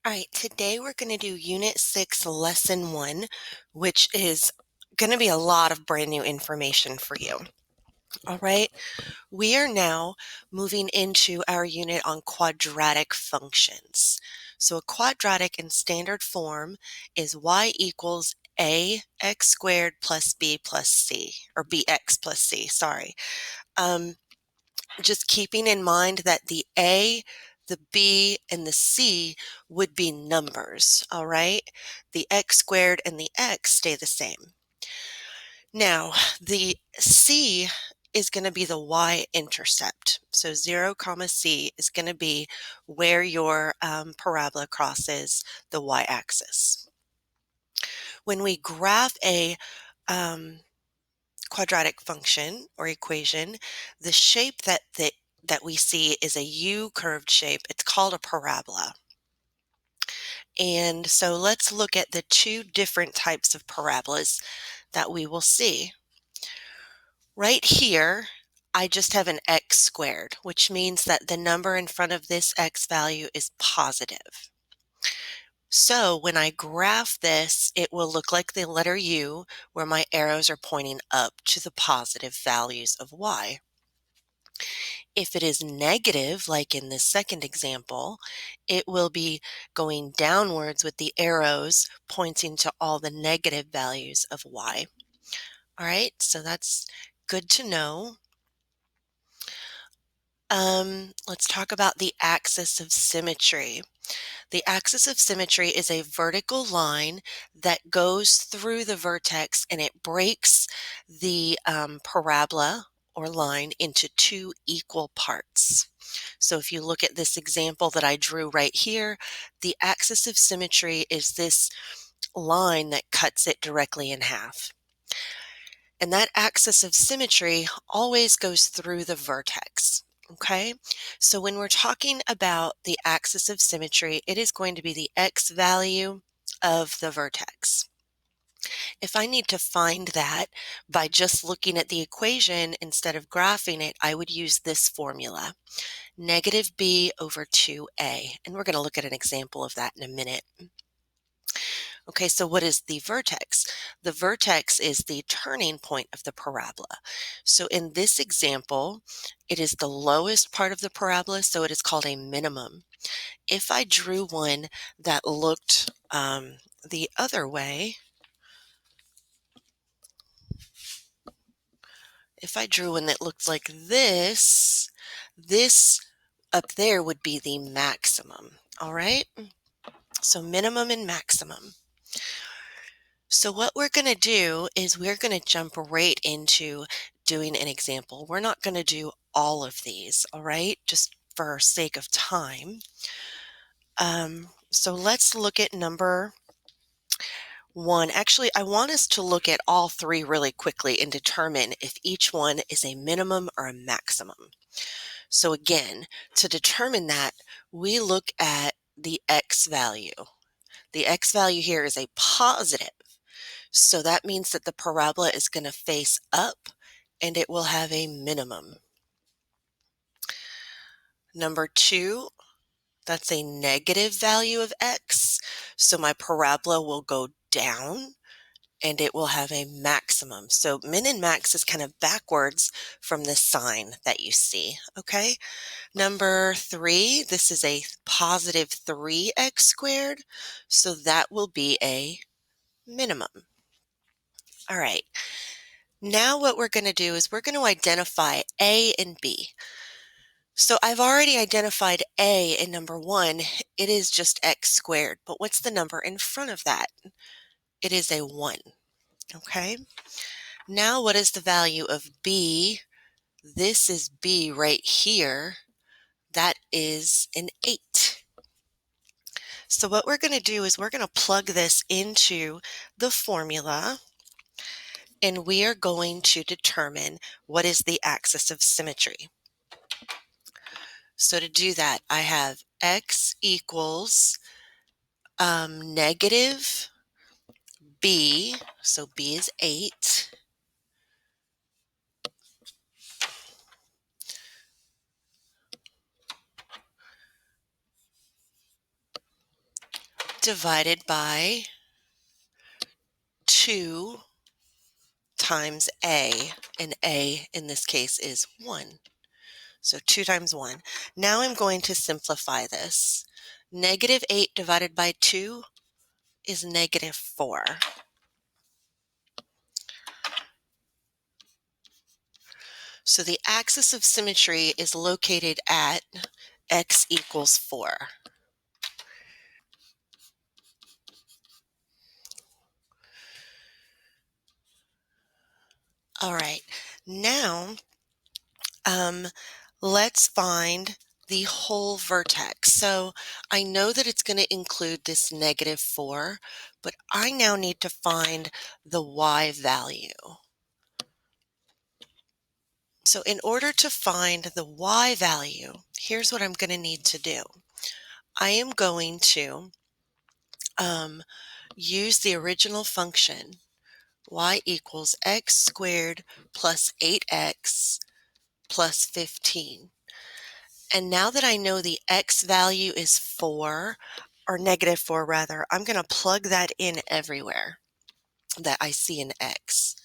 All right, today we're going to do Unit 6, Lesson 1, which is going to be a lot of brand new information for you. All right, we are now moving into our unit on quadratic functions. So a quadratic in standard form is y equals ax squared plus b plus c, or bx plus c, sorry. Just keeping in mind that the A, the B, and the C would be numbers, all right? The x squared and the x stay the same. Now, the C is going to be the y-intercept. So 0, comma C is going to be where your parabola crosses the y-axis. When we graph a quadratic function or equation, the shape that we see is a U-curved shape. It's called a parabola. And so let's look at the two different types of parabolas that we will see. Right here, I just have an x squared, which means that the number in front of this x value is positive. So when I graph this, it will look like the letter U, where my arrows are pointing up to the positive values of y. If it is negative, like in this second example, it will be going downwards with the arrows pointing to all the negative values of y. All right, so that's good to know. Let's talk about the axis of symmetry. The axis of symmetry is a vertical line that goes through the vertex and it breaks the parabola or line into two equal parts. So if you look at this example that I drew right here, the axis of symmetry is this line that cuts it directly in half. And that axis of symmetry always goes through the vertex. Okay, so when we're talking about the axis of symmetry, it is going to be the x value of the vertex. If I need to find that by just looking at the equation instead of graphing it, I would use this formula, negative b over 2a. And we're going to look at an example of that in a minute. Okay, so what is the vertex? The vertex is the turning point of the parabola. So in this example, it is the lowest part of the parabola, so it is called a minimum. If I drew one that looked the other way, if I drew one that looked like this up there would be the maximum, all right? So minimum and maximum. So what we're going to do is we're going to jump right into doing an example. We're not going to do all of these, all right, just for sake of time. So let's look at number 1. Actually, I want us to look at all three really quickly and determine if each one is a minimum or a maximum. So again, to determine that, we look at the x value. The x value here is a positive. So that means that the parabola is going to face up and it will have a minimum. Number 2, that's a negative value of x. So my parabola will go down and it will have a maximum. So min and max is kind of backwards from the sign that you see, okay? Number 3, this is a positive 3x squared. So that will be a minimum. All right. Now what we're going to do is we're going to identify A and B. So I've already identified A in number 1. It is just x squared. But what's the number in front of that? It is a 1. Okay. Now what is the value of B? This is B right here. That is an 8. So what we're going to do is we're going to plug this into the formula. And we are going to determine what is the axis of symmetry. So to do that, I have x equals negative b, so b is 8, divided by 2 times a, and a in this case is 1. So 2 times 1. Now I'm going to simplify this. Negative 8 divided by 2 is negative 4. So the axis of symmetry is located at x equals 4. All right, now let's find the whole vertex. So I know that it's going to include this negative 4, but I now need to find the y value. So in order to find the y value, here's what I'm going to need to do. I am going to use the original function y equals x squared plus 8x plus 15. And now that I know the x value is 4, or negative 4 rather, I'm going to plug that in everywhere that I see an x.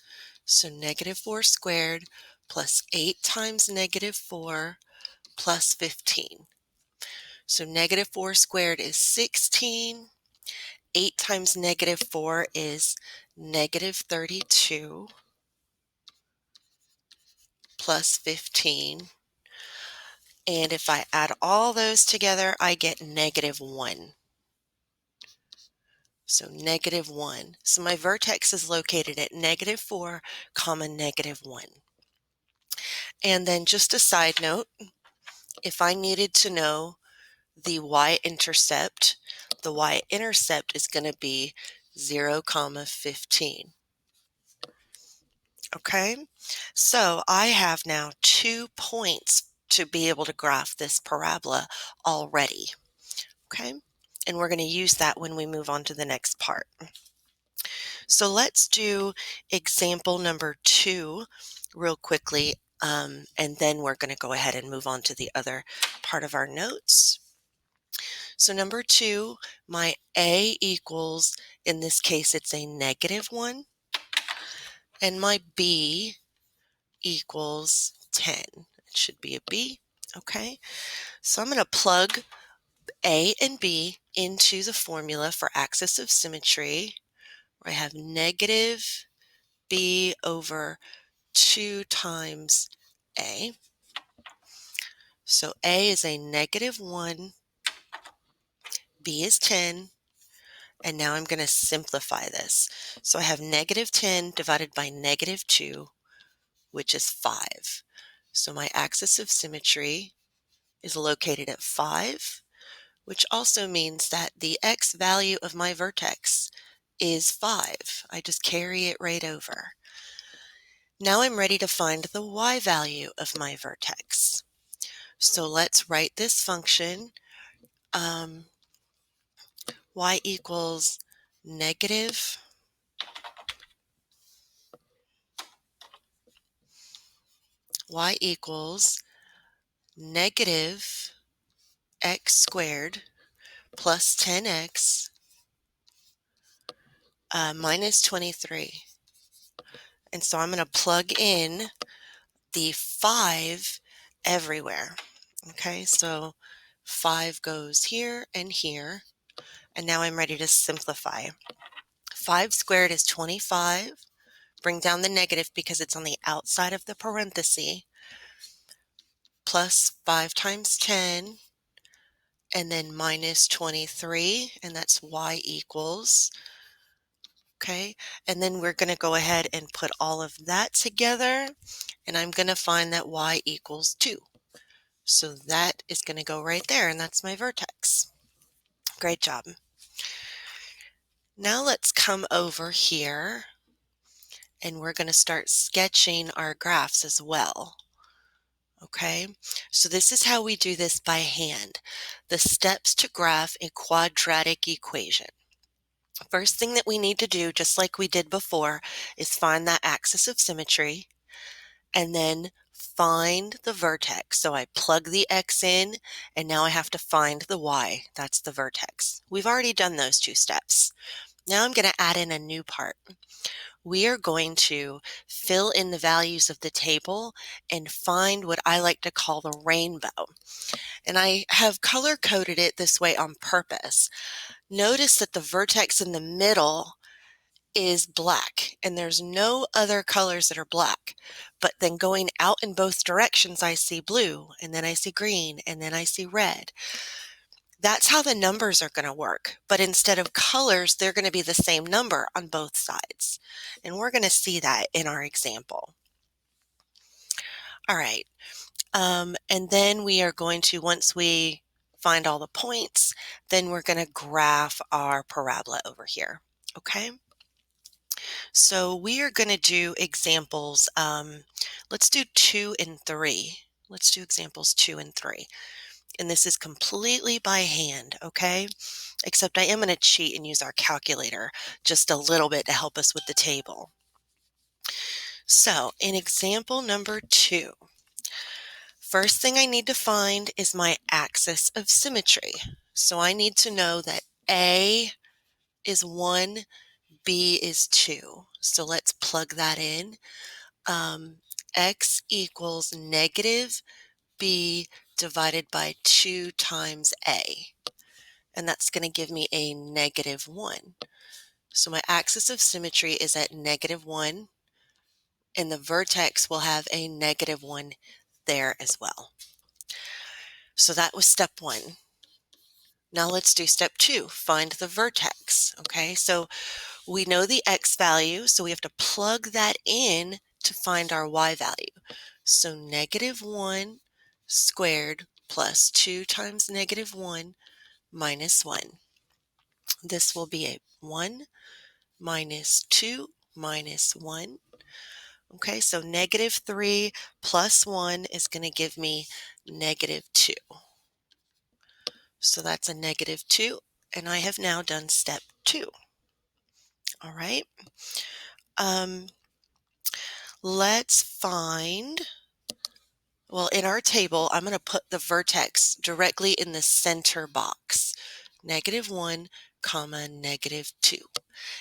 So negative 4 squared plus 8 times negative 4 plus 15. So negative 4 squared is 16. 8 times negative 4 is negative 32 plus 15. And if I add all those together, I get negative 1. So negative 1. So my vertex is located at negative 4, comma negative 1. And then just a side note, if I needed to know the y-intercept, the y-intercept is going to be 0, comma 15. Okay, so I have now 2 points to be able to graph this parabola already. Okay, and we're going to use that when we move on to the next part. So let's do example number 2 real quickly, and then we're going to go ahead and move on to the other part of our notes. So number 2, my a equals, in this case it's a negative 1, and my b equals 10. It should be a b. Okay, so I'm going to plug a and b into the formula for axis of symmetry, where I have negative b over 2 times a. So a is a negative 1, b is 10, and now I'm going to simplify this. So I have negative 10 divided by negative 2, which is 5. So my axis of symmetry is located at 5, which also means that the x value of my vertex is 5. I just carry it right over. Now I'm ready to find the y value of my vertex. So let's write this function. Y equals negative y equals negative x squared plus 10x minus 23. And so I'm going to plug in the 5 everywhere. Okay, so 5 goes here and here. And now I'm ready to simplify. 5 squared is 25. Bring down the negative because it's on the outside of the parenthesis. Plus 5 times 10. And then minus 23. And that's y equals. Okay, and then we're going to go ahead and put all of that together. And I'm going to find that y equals 2. So that is going to go right there, and that's my vertex. Great job. Now let's come over here, and we're going to start sketching our graphs as well. Okay, so this is how we do this by hand. The steps to graph a quadratic equation. First thing that we need to do, just like we did before, is find that axis of symmetry, and then find the vertex. So I plug the X in, and now I have to find the Y. That's the vertex. We've already done those two steps. Now I'm going to add in a new part. We are going to fill in the values of the table and find what I like to call the rainbow. And I have color coded it this way on purpose. Notice that the vertex in the middle is black and there's no other colors that are black. But then going out in both directions, I see blue, and then I see green, and then I see red. That's how the numbers are going to work. But instead of colors, they're going to be the same number on both sides. And we're going to see that in our example. All right. And then we are going to, once we find all the points, then we're going to graph our parabola over here. Okay. So we are going to do examples. Let's do 2 and 3. Let's do examples 2 and 3. And this is completely by hand, okay? Except I am going to cheat and use our calculator just a little bit to help us with the table. So in example number 2, first thing I need to find is my axis of symmetry. So I need to know that A is 1, B is 2. So let's plug that in. X equals negative B divided by 2 times A. And that's going to give me a negative 1. So my axis of symmetry is at negative 1, and the vertex will have a negative 1 there as well. So that was step 1. Now let's do step 2, find the vertex. Okay, so we know the X value, so we have to plug that in to find our Y value. So negative 1 squared plus 2 times negative 1 minus 1. This will be a 1 minus 2 minus 1. Okay, so negative 3 plus 1 is going to give me negative 2. So that's a negative 2, and I have now done step 2. All right. Let's find, well, in our table, I'm going to put the vertex directly in the center box. Negative 1, comma, negative 2.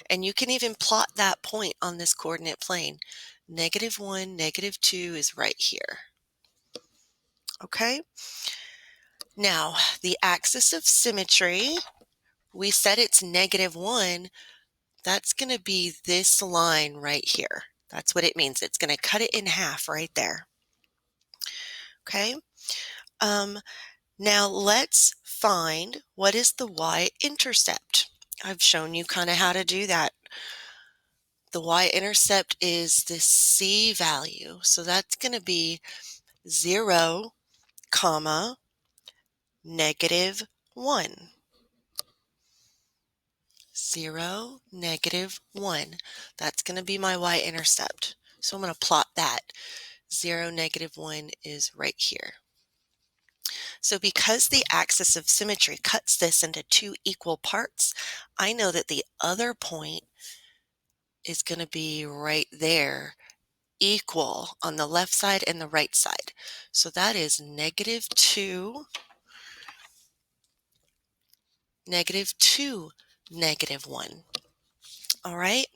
And you can even plot that point on this coordinate plane. Negative 1, negative 2 is right here. Okay. Now, the axis of symmetry, we said it's negative 1. That's going to be this line right here. That's what it means. It's going to cut it in half right there. Okay. Now let's find what is the y-intercept. I've shown you kind of how to do that. The y-intercept is this C value. So that's going to be 0, comma, negative 1. 0, negative 1. That's going to be my y-intercept. So I'm going to plot that. 0, negative 1 is right here. So because the axis of symmetry cuts this into 2 equal parts, I know that the other point is going to be right there, equal on the left side and the right side. So that is negative 2, negative 2, negative 1. All right.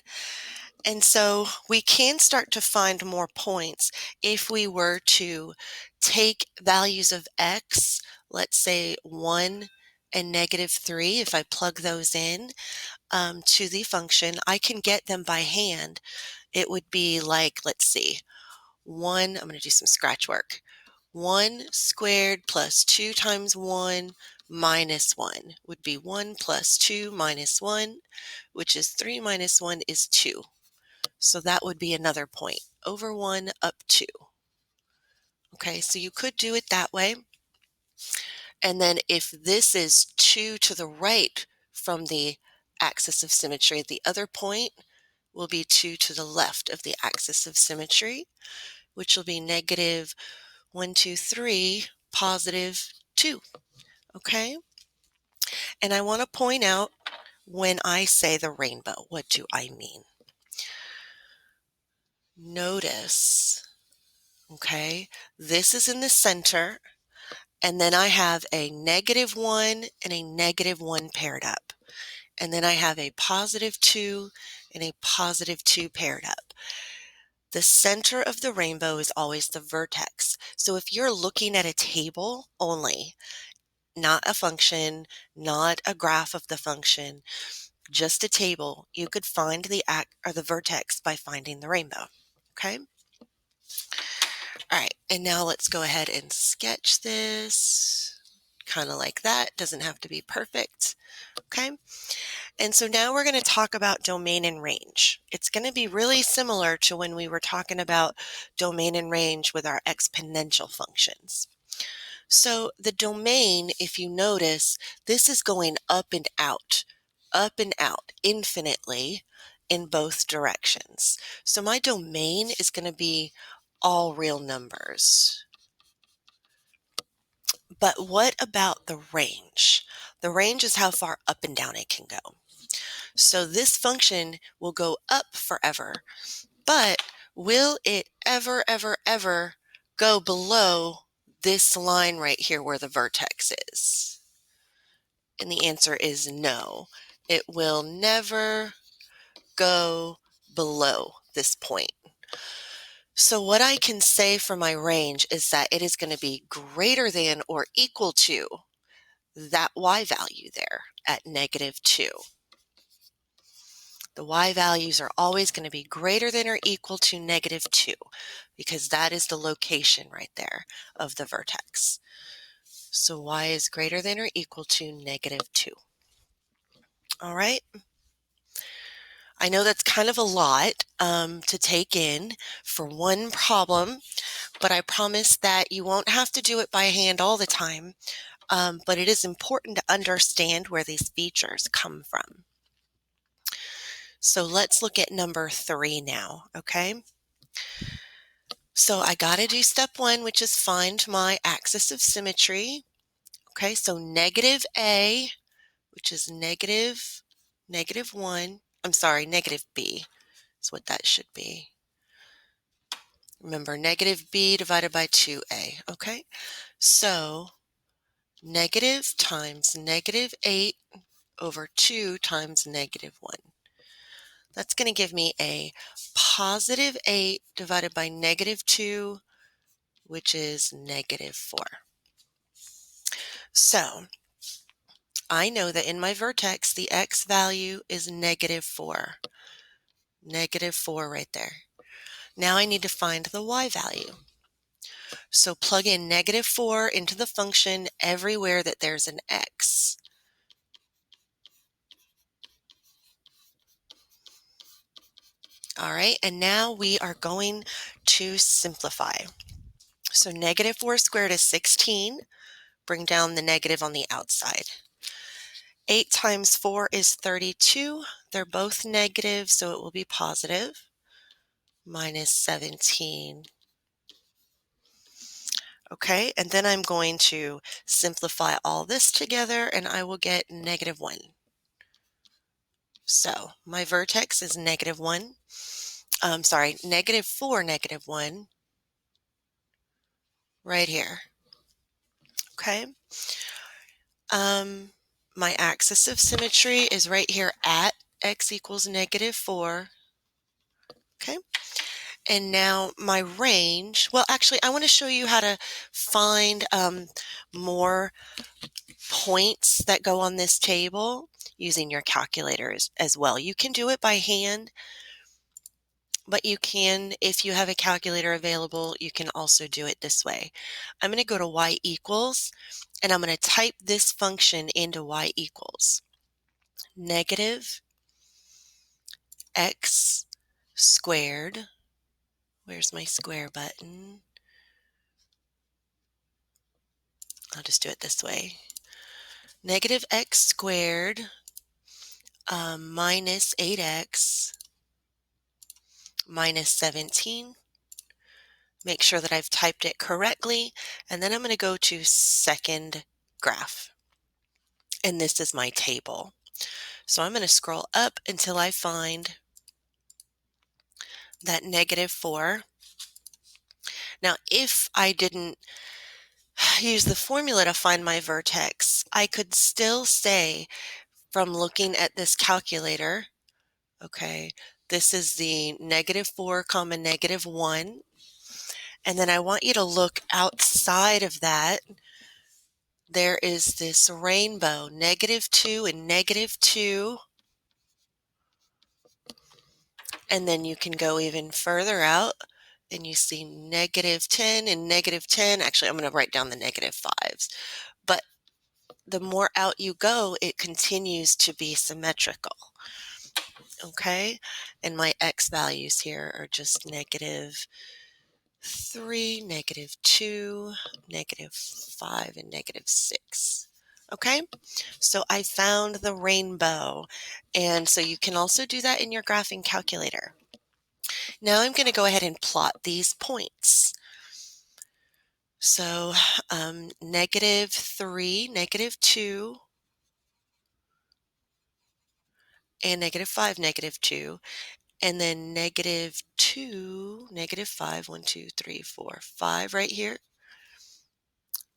And so we can start to find more points if we were to take values of X, let's say 1 and negative 3, if I plug those in to the function, I can get them by hand. It would be like, let's see, 1, I'm going to do some scratch work. 1 squared plus 2 times 1 minus 1 would be 1 plus 2 minus 1, which is 3 minus 1 is 2. So that would be another point, over 1 up 2. Okay, so you could do it that way. And then if this is 2 to the right from the axis of symmetry, the other point will be 2 to the left of the axis of symmetry, which will be negative 1, 2, 3, positive 2. Okay? And I want to point out when I say the rainbow, what do I mean? Notice Okay, this is in the center, and then I have a -1 and a -1 paired up. And then I have a +2 and a +2 paired up. The center of the rainbow is always the vertex. So if you're looking at a table only, not a function, not a graph of the function, just a table, you could find the the vertex by finding the rainbow. Okay? All right, and now let's go ahead and sketch this kind of like that. Doesn't have to be perfect. Okay? And so now we're going to talk about domain and range. It's going to be really similar to when we were talking about domain and range with our exponential functions. So the domain, if you notice, this is going up and out infinitely in both directions. So my domain is going to be all real numbers. But what about the range? The range is how far up and down it can go. So this function will go up forever, but will it ever go below this line right here where the vertex is? And the answer is no. It will never go below this point. So what I can say for my range is that it is going to be greater than or equal to that y value there at -2. The y values are always going to be greater than or equal to -2 because that is the location right there of the vertex. So y is greater than or equal to -2. All right. I know that's kind of a lot to take in for one problem, but I promise that you won't have to do it by hand all the time. But it is important to understand where these features come from. So let's look at number 3 now, okay? So I got to do step 1, which is find my axis of symmetry. Okay, so -a, which is -1, I'm sorry, -b is what that should be. Remember, -b divided by 2a, okay? So negative times -8 over 2 times -1. That's going to give me a +8 divided by -2, which is -4. So I know that in my vertex, the x value is -4. -4 right there. Now I need to find the y value. So plug in -4 into the function everywhere that there's an x. All right, and now we are going to simplify. So -4 squared is 16. Bring down the negative on the outside. 8 times 4 is 32. They're both negative, so it will be positive. Minus 17. Okay, and then I'm going to simplify all this together and I will get -1. So my vertex is -1. Sorry, -4, -1 right here. Okay. My axis of symmetry is right here at x equals -4. Okay. And now my range, well, actually, I want to show you how to find more points that go on this table using your calculators as well. You can do it by hand, but you can, if you have a calculator available, you can also do it this way. I'm going to go to y equals, and I'm going to type this function into y equals. Negative x squared. Where's my square button? I'll just do it this way. Negative x squared minus 8x minus 17. Make sure that I've typed it correctly, and then I'm going to go to second graph. And this is my table. So I'm going to scroll up until I find that -4. Now, if I didn't use the formula to find my vertex, I could still say from looking at this calculator, okay, this is the -4 comma -1. And then I want you to look outside of that. There is this rainbow, -2 and -2. And then you can go even further out and you see -10 and -10. Actually, I'm going to write down the -5s. But the more out you go, it continues to be symmetrical. Okay. And my X values here are just -3, -2, -5, and -6. Okay. So I found the rainbow. And so you can also do that in your graphing calculator. Now I'm going to go ahead and plot these points. So -3, -2, and -5, -2, and then -2, -5, 1, 2, 3, 4, 5 right here.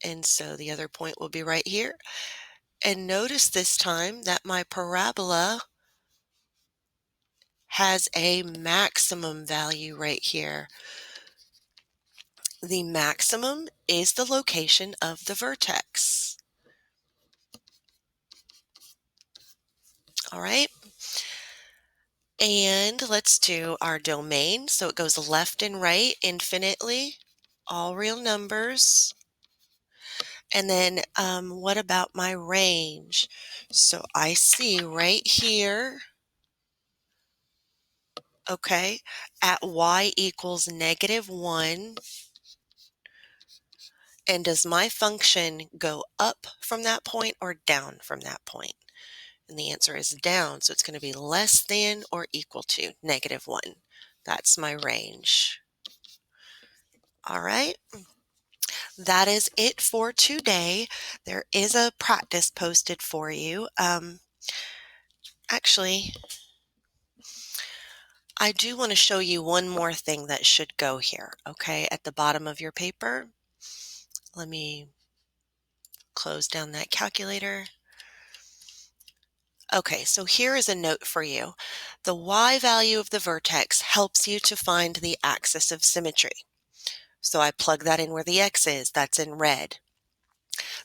And so the other point will be right here. And notice this time that my parabola has a maximum value right here. The maximum is the location of the vertex. All right. And let's do our domain. So it goes left and right infinitely, all real numbers. And then what about my range? So I see right here, okay, at y equals -1. And does my function go up from that point or down from that point? And the answer is down. So it's going to be less than or equal to -1. That's my range. All right. That is it for today. There is a practice posted for you. Actually, I do want to show you one more thing that should go here, okay, at the bottom of your paper. Let me close down that calculator. Okay, so here is a note for you. The y value of the vertex helps you to find the axis of symmetry. So I plug that in where the x is, that's in red.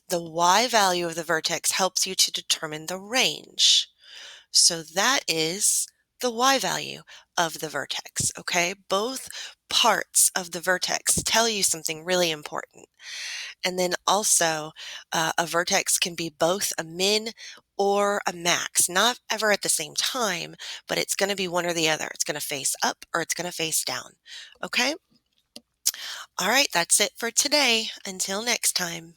The y value of the vertex helps you to determine the range. So that is the y value of the vertex, okay? Both parts of the vertex tell you something really important. And then also, a vertex can be both a min or a max, not ever at the same time, but it's going to be one or the other. It's going to face up or it's going to face down, okay? All right, that's it for today. Until next time.